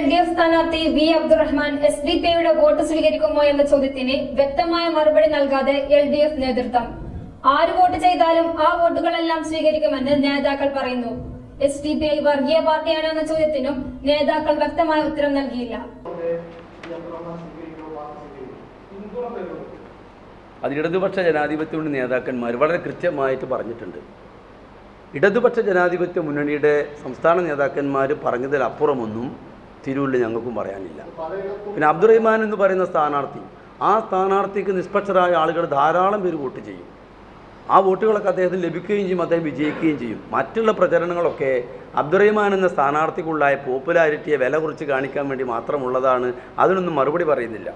LDF സ്ഥാനാർത്ഥി V Abdurahman SDP-യുടെ vote സ്വീകരിക്കുമോ എന്ന ചോദ്യത്തിന് വ്യക്തമായ മറുപടി നൽകാതെ LDF നേതൃത്വം. ആര് വോട്ട് ചെയ്താലും ആ വോട്ടുകളെല്ലാം സ്വീകരിക്കുമെന്ന് നേതാക്കൾ പറയുന്നു. SDP വർഗീയ പാർട്ടിയാണോ എന്ന ചോദ്യത്തിനും നേതാക്കൾ വ്യക്തമായ ഉത്തരം നൽകിയില്ല. അത് ഇടതുപക്ഷ ജനാധിപത്യ മുന്നണി നേതാക്കന്മാർ വളരെ കൃത്യമായിട്ട് പറഞ്ഞിട്ടുണ്ട്. ഇടതുപക്ഷ ജനാധിപത്യ മുന്നണിയുടെ സംസ്ഥാന നേതാക്കന്മാർ പറഞ്ഞതിലപ്പുറമൊന്നും തിരൂരിൽ ഞങ്ങൾക്കും പറയാനില്ല. പിന്നെ അബ്ദുറഹ്മാൻ എന്ന് പറയുന്ന സ്ഥാനാർത്ഥി, ആ സ്ഥാനാർത്ഥിക്ക് നിഷ്പക്ഷരായ ആളുകൾ ധാരാളം പേര് വോട്ട് ചെയ്യും. ആ വോട്ടുകളൊക്കെ അദ്ദേഹത്തിന് ലഭിക്കുകയും ചെയ്യും, അദ്ദേഹം വിജയിക്കുകയും ചെയ്യും. മറ്റുള്ള പ്രചരണങ്ങളൊക്കെ അബ്ദുറഹ്മാൻ എന്ന സ്ഥാനാർത്ഥിക്കുള്ളായ പോപ്പുലാരിറ്റിയെ വില കുറിച്ച് കാണിക്കാൻ വേണ്ടി മാത്രമുള്ളതാണ്. അതിനൊന്നും മറുപടി പറയുന്നില്ല.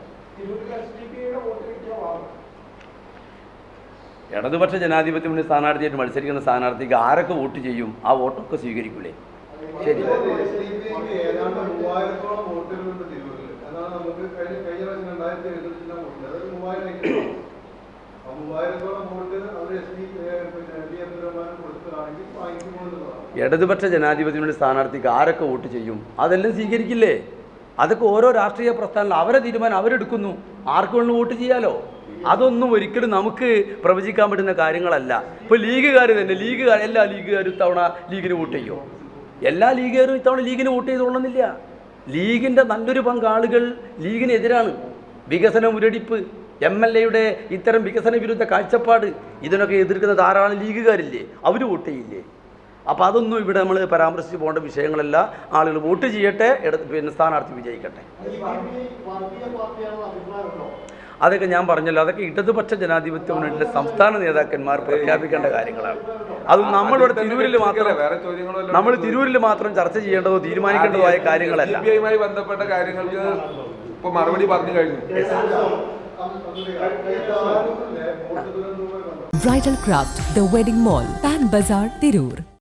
ഇടതുപക്ഷ ജനാധിപത്യ മുന്നണി സ്ഥാനാർത്ഥിയായിട്ട് മത്സരിക്കുന്ന സ്ഥാനാർത്ഥിക്ക് ആരൊക്കെ വോട്ട് ചെയ്യും, ആ വോട്ടൊക്കെ സ്വീകരിക്കൂലേ? ശരി, ഇടതുപക്ഷ ജനാധിപത്യ മുന്നണി സ്ഥാനാർത്ഥിക്ക് ആരൊക്കെ വോട്ട് ചെയ്യും അതെല്ലാം സ്വീകരിക്കില്ലേ? അതൊക്കെ ഓരോ രാഷ്ട്രീയ പ്രസ്ഥാനങ്ങൾ അവരെ തീരുമാനം അവരെടുക്കുന്നു. ആർക്ക് വേണം വോട്ട് ചെയ്യാലോ? അതൊന്നും ഒരിക്കലും നമുക്ക് പ്രവചിക്കാൻ പറ്റുന്ന കാര്യങ്ങളല്ല. ഇപ്പോൾ ലീഗുകാർ തന്നെ, എല്ലാ ലീഗുകാരും ഇത്തവണ ലീഗിന് വോട്ട് ചെയ്യുമോ? എല്ലാ ലീഗുകാരും ഇത്തവണ ലീഗിന് വോട്ട് ചെയ്തോളണമെന്നില്ല. ലീഗിൻ്റെ നല്ലൊരു പങ്ക് ആളുകൾ ലീഗിനെതിരാണ്. വികസന മുരടിപ്പ്, MLA-യുടെ ഇത്തരം വികസന വിരുദ്ധ കാഴ്ചപ്പാട്, ഇതിനൊക്കെ എതിർക്കുന്ന ധാരാളം ലീഗുകാരില്ലേ? അവർ വോട്ട് ചെയ്യില്ലേ? അപ്പോൾ അതൊന്നും ഇവിടെ നമ്മൾ പരാമർശിച്ച് പോകേണ്ട വിഷയങ്ങളല്ല. ആളുകൾ വോട്ട് ചെയ്യട്ടെ, പിന്നെ സ്ഥാനാർത്ഥി വിജയിക്കട്ടെ. അതൊക്കെ ഞാൻ പറഞ്ഞല്ലോ, അതൊക്കെ ഇടതുപക്ഷ ജനാധിപത്യ മുന്നണിയിലെ സംസ്ഥാന നേതാക്കന്മാർ പ്രഖ്യാപിക്കേണ്ട കാര്യങ്ങളാണ്. അത് നമ്മളിവിടെ തിരൂരിൽ മാത്രം ചർച്ച ചെയ്യേണ്ടതോ തീരുമാനിക്കേണ്ടതോ ആയ കാര്യങ്ങളല്ല. ബന്ധപ്പെട്ട കാര്യങ്ങൾക്ക് ഇപ്പോൾ മറുപടി പറഞ്ഞു കഴിഞ്ഞു. Bridal Craft, The Wedding Mall, Pan Bazaar, Tirur.